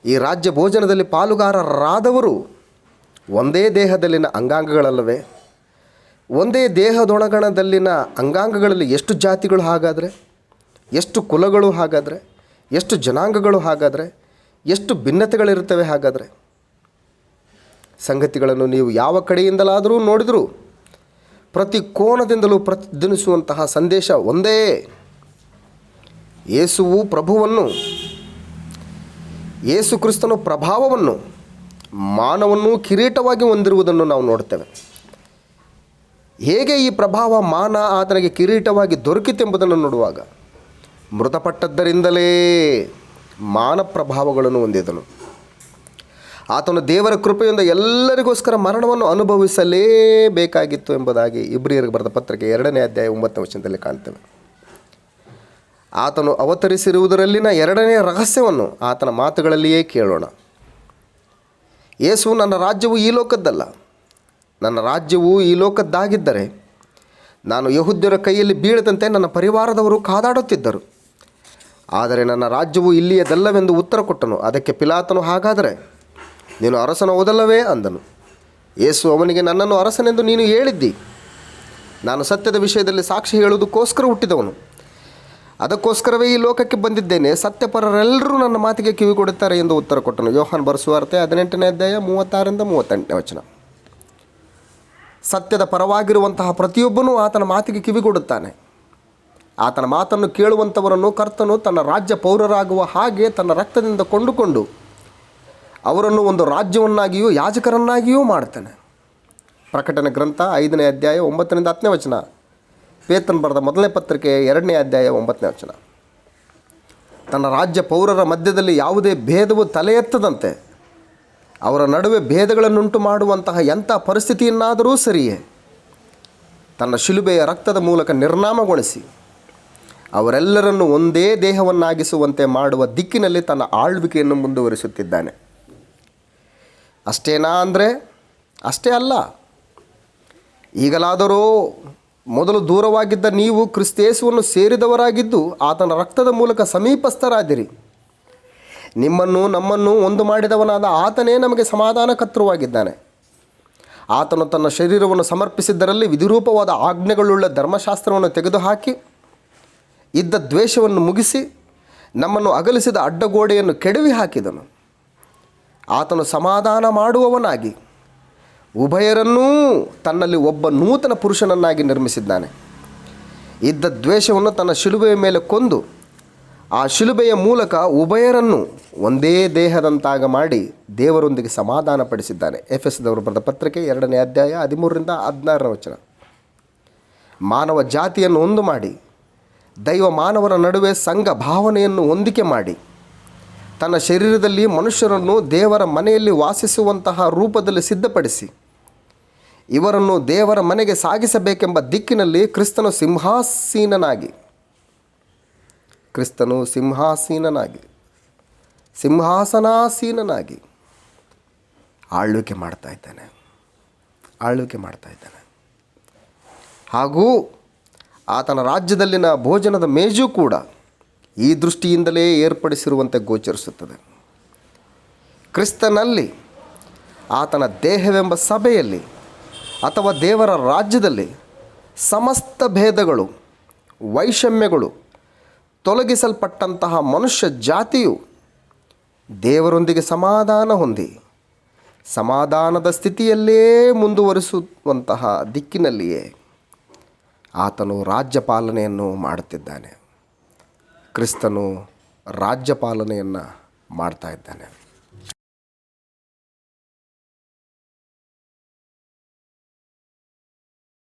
S1: ಈ ರಾಜ್ಯ ಭೋಜನದಲ್ಲಿ ಪಾಲುಗಾರರಾದವರು ಒಂದೇ ದೇಹದಲ್ಲಿನ ಅಂಗಾಂಗಗಳಲ್ಲವೇ? ಒಂದೇ ದೇಹದೊಳಗಣದಲ್ಲಿನ ಅಂಗಾಂಗಗಳಲ್ಲಿ ಎಷ್ಟು ಜಾತಿಗಳು ಹಾಗಾದರೆ? ಎಷ್ಟು ಕುಲಗಳು ಹಾಗಾದರೆ? ಎಷ್ಟು ಜನಾಂಗಗಳು ಹಾಗಾದರೆ? ಎಷ್ಟು ಭಿನ್ನತೆಗಳಿರುತ್ತವೆ ಹಾಗಾದರೆ? ಸಂಗತಿಗಳನ್ನು ನೀವು ಯಾವ ಕಡೆಯಿಂದಲಾದರೂ ನೋಡಿದರೂ ಪ್ರತಿ ಕೋನದಿಂದಲೂ ಪ್ರತಿಧ್ವನಿಸುವಂತಹ ಸಂದೇಶ ಒಂದೇ. ಯೇಸುವು ಪ್ರಭುವನ್ನು, ಯೇಸು ಕ್ರಿಸ್ತನು ಪ್ರಭಾವವನ್ನು, ಮಾನವನ್ನು ಕಿರೀಟವಾಗಿ ಹೊಂದಿರುವುದನ್ನು ನಾವು ನೋಡ್ತೇವೆ. ಹೇಗೆ ಈ ಪ್ರಭಾವ ಮಾನ ಆತನಿಗೆ ಕಿರೀಟವಾಗಿ ದೊರಕಿತೆಂಬುದನ್ನು ನೋಡುವಾಗ, ಮೃತಪಟ್ಟದ್ದರಿಂದಲೇ ಮಾನ ಪ್ರಭಾವಗಳನ್ನು ಹೊಂದಿದನು. ಆತನು ದೇವರ ಕೃಪೆಯಿಂದ ಎಲ್ಲರಿಗೋಸ್ಕರ ಮರಣವನ್ನು ಅನುಭವಿಸಲೇಬೇಕಾಗಿತ್ತು ಎಂಬುದಾಗಿ ಇಬ್ರಿಯರಿಗೆ ಬರೆದ ಪತ್ರಿಕೆ 2ನೇ ಅಧ್ಯಾಯ 9ನೇ ವಚನದಲ್ಲಿ ಕಾಣ್ತೇವೆ. ಆತನು ಅವತರಿಸಿರುವುದರಲ್ಲಿನ 2ನೇ ರಹಸ್ಯವನ್ನು ಆತನ ಮಾತುಗಳಲ್ಲಿಯೇ ಕೇಳೋಣ. ಯೇಸು, ನನ್ನ ರಾಜ್ಯವು ಈ ಲೋಕದ್ದಲ್ಲ. ನನ್ನ ರಾಜ್ಯವು ಈ ಲೋಕದ್ದಾಗಿದ್ದರೆ ನಾನು ಯೆಹೂದ್ಯರ ಕೈಯಲ್ಲಿ ಬೀಳದಂತೆ ನನ್ನ ಪರಿವಾರದವರು ಕಾದಾಡುತ್ತಿದ್ದರು. ಆದರೆ ನನ್ನ ರಾಜ್ಯವು ಇಲ್ಲಿಯದಲ್ಲವೆಂದು ಉತ್ತರ ಕೊಟ್ಟನು. ಅದಕ್ಕೆ ಪಿಲಾತನು, ಹಾಗಾದರೆ ನೀನು ಅರಸನ ಹೋದಲ್ಲವೇ ಅಂದನು. ಯೇಸು ಅವನಿಗೆ, ನನ್ನನ್ನು ಅರಸನೆಂದು ನೀನು ಹೇಳಿದ್ದಿ. ನಾನು ಸತ್ಯದ ವಿಷಯದಲ್ಲಿ ಸಾಕ್ಷಿ ಹೇಳುವುದಕ್ಕೋಸ್ಕರ ಹುಟ್ಟಿದವನು. ಅದಕ್ಕೋಸ್ಕರವೇ ಈ ಲೋಕಕ್ಕೆ ಬಂದಿದ್ದೇನೆ. ಸತ್ಯಪರರೆಲ್ಲರೂ ನನ್ನ ಮಾತಿಗೆ ಕಿವಿ ಕೊಡುತ್ತಾರೆ ಎಂದು ಉತ್ತರ ಕೊಟ್ಟನು. ಯೋಹಾನ ಬರೆಸುವಾರ್ತೆ 18ನೇ ಅಧ್ಯಾಯ 36ರಿಂದ 38ನೇ ವಚನ. ಸತ್ಯದ ಪರವಾಗಿರುವಂತಹ ಪ್ರತಿಯೊಬ್ಬನೂ ಆತನ ಮಾತಿಗೆ ಕಿವಿಗೊಡುತ್ತಾನೆ. ಆತನ ಮಾತನ್ನು ಕೇಳುವಂಥವರನ್ನು ಕರ್ತನು ತನ್ನ ರಾಜ್ಯ ಪೌರರಾಗುವ ಹಾಗೆ ತನ್ನ ರಕ್ತದಿಂದ ಕೊಂಡುಕೊಂಡು ಅವರನ್ನು ಒಂದು ರಾಜ್ಯವನ್ನಾಗಿಯೂ ಯಾಜಕರನ್ನಾಗಿಯೂ ಮಾಡ್ತಾನೆ. ಪ್ರಕಟಣೆ ಗ್ರಂಥ 5ನೇ ಅಧ್ಯಾಯ 9ರಿಂದ 10ನೇ ವಚನ. ಪೇತ್ರನ ಬರೆದ ಮೊದಲನೇ ಪತ್ರಿಕೆ 2ನೇ ಅಧ್ಯಾಯ 9ನೇ ವಚನ. ತನ್ನ ರಾಜ್ಯ ಪೌರರ ಮಧ್ಯದಲ್ಲಿ ಯಾವುದೇ ಭೇದವು ತಲೆ ಎತ್ತದಂತೆ ಅವರ ನಡುವೆ ಭೇದಗಳನ್ನುಂಟು ಮಾಡುವಂತಹ ಎಂಥ ಪರಿಸ್ಥಿತಿಯನ್ನಾದರೂ ಸರಿಯೇ ತನ್ನ ಶಿಲುಬೆಯ ರಕ್ತದ ಮೂಲಕ ನಿರ್ನಾಮಗೊಳಿಸಿ ಅವರೆಲ್ಲರನ್ನು ಒಂದೇ ದೇಹವನ್ನಾಗಿಸುವಂತೆ ಮಾಡುವ ದಿಕ್ಕಿನಲ್ಲಿ ತನ್ನ ಆಳ್ವಿಕೆಯನ್ನು ಮುಂದುವರಿಸುತ್ತಿದ್ದಾನೆ. ಅಷ್ಟೇನಾ ಅಂದರೆ ಅಷ್ಟೇ ಅಲ್ಲ. ಈಗಲಾದರೂ ಮೊದಲು ದೂರವಾಗಿದ್ದ ನೀವು ಕ್ರಿಸ್ತೇಸುವನ್ನು ಸೇರಿದವರಾಗಿದ್ದು ಆತನ ರಕ್ತದ ಮೂಲಕ ಸಮೀಪಸ್ಥರಾದಿರಿ. ನಿಮ್ಮನ್ನು ನಮ್ಮನ್ನು ಒಂದು ಮಾಡಿದವನಾದ ಆತನೇ ನಮಗೆ ಸಮಾಧಾನಕರ್ತೃವಾಗಿದ್ದಾನೆ. ಆತನು ತನ್ನ ಶರೀರವನ್ನು ಸಮರ್ಪಿಸಿದ್ದರಲ್ಲಿ ವಿಧಿರೂಪವಾದ ಆಜ್ಞೆಗಳುಳ್ಳ ಧರ್ಮಶಾಸ್ತ್ರವನ್ನು ತೆಗೆದುಹಾಕಿ ಇದ್ದ ದ್ವೇಷವನ್ನು ಮುಗಿಸಿ ನಮ್ಮನ್ನು ಅಗಲಿಸಿದ ಅಡ್ಡಗೋಡೆಯನ್ನು ಕೆಡವಿ ಹಾಕಿದನು. ಆತನು ಸಮಾಧಾನ ಮಾಡುವವನಾಗಿ ಉಭಯರನ್ನೂ ತನ್ನಲ್ಲಿ ಒಬ್ಬ ನೂತನ ಪುರುಷನನ್ನಾಗಿ ನಿರ್ಮಿಸಿದ್ದಾನೆ. ಇದ್ದ ದ್ವೇಷವನ್ನು ತನ್ನ ಶಿಲುಬೆಯ ಮೇಲೆ ಕೊಂದು ಆ ಶಿಲುಬೆಯ ಮೂಲಕ ಉಭಯರನ್ನು ಒಂದೇ ದೇಹದಂತಾಗ ಮಾಡಿ ದೇವರೊಂದಿಗೆ ಸಮಾಧಾನ ಪಡಿಸಿದ್ದಾನೆ. ಎಫೆಸದವರು ಬರೆದ ಪತ್ರಿಕೆ 2ನೇ ಅಧ್ಯಾಯ 13-16 ಮಾನವ ಜಾತಿಯನ್ನು ಒಂದು ಮಾಡಿ ದೈವ ಮಾನವರ ನಡುವೆ ಸಂಘ ಭಾವನೆಯನ್ನು ಹೊಂದಿಕೆ ಮಾಡಿ ತನ್ನ ಶರೀರದಲ್ಲಿ ಮನುಷ್ಯರನ್ನು ದೇವರ ಮನೆಯಲ್ಲಿ ವಾಸಿಸುವಂತಹ ರೂಪದಲ್ಲಿ ಸಿದ್ಧಪಡಿಸಿ ಇವರನ್ನು ದೇವರ ಮನೆಗೆ ಸಾಗಿಸಬೇಕೆಂಬ ದಿಕ್ಕಿನಲ್ಲಿ ಕ್ರಿಸ್ತನು ಸಿಂಹಾಸನಾಸೀನನಾಗಿ ಆಳ್ವಿಕೆ ಮಾಡ್ತಾ ಇದ್ದಾನೆ. ಹಾಗೂ ಆತನ ರಾಜ್ಯದಲ್ಲಿನ ಭೋಜನದ ಮೇಜು ಕೂಡ ಈ ದೃಷ್ಟಿಯಿಂದಲೇ ಏರ್ಪಡಿಸಿರುವಂತೆ ಗೋಚರಿಸುತ್ತದೆ. ಕ್ರಿಸ್ತನಲ್ಲಿ, ಆತನ ದೇಹವೆಂಬ ಸಭೆಯಲ್ಲಿ ಅಥವಾ ದೇವರ ರಾಜ್ಯದಲ್ಲಿ ಸಮಸ್ತ ಭೇದಗಳು, ವೈಷಮ್ಯಗಳು ತೊಲಗಿಸಲ್ಪಟ್ಟಂತಹ ಮನುಷ್ಯ ಜಾತಿಯು ದೇವರೊಂದಿಗೆ ಸಮಾಧಾನ ಹೊಂದಿ ಸಮಾಧಾನದ ಸ್ಥಿತಿಯಲ್ಲೇ ಮುಂದುವರಿಸುವಂತಹ ದಿಕ್ಕಿನಲ್ಲಿಯೇ ಆತನು ರಾಜ್ಯಪಾಲನೆಯನ್ನು ಮಾಡುತ್ತಿದ್ದಾನೆ. ಕ್ರಿಸ್ತನು ರಾಜ್ಯಪಾಲನೆಯನ್ನು ಮಾಡ್ತಾ ಇದ್ದಾನೆ.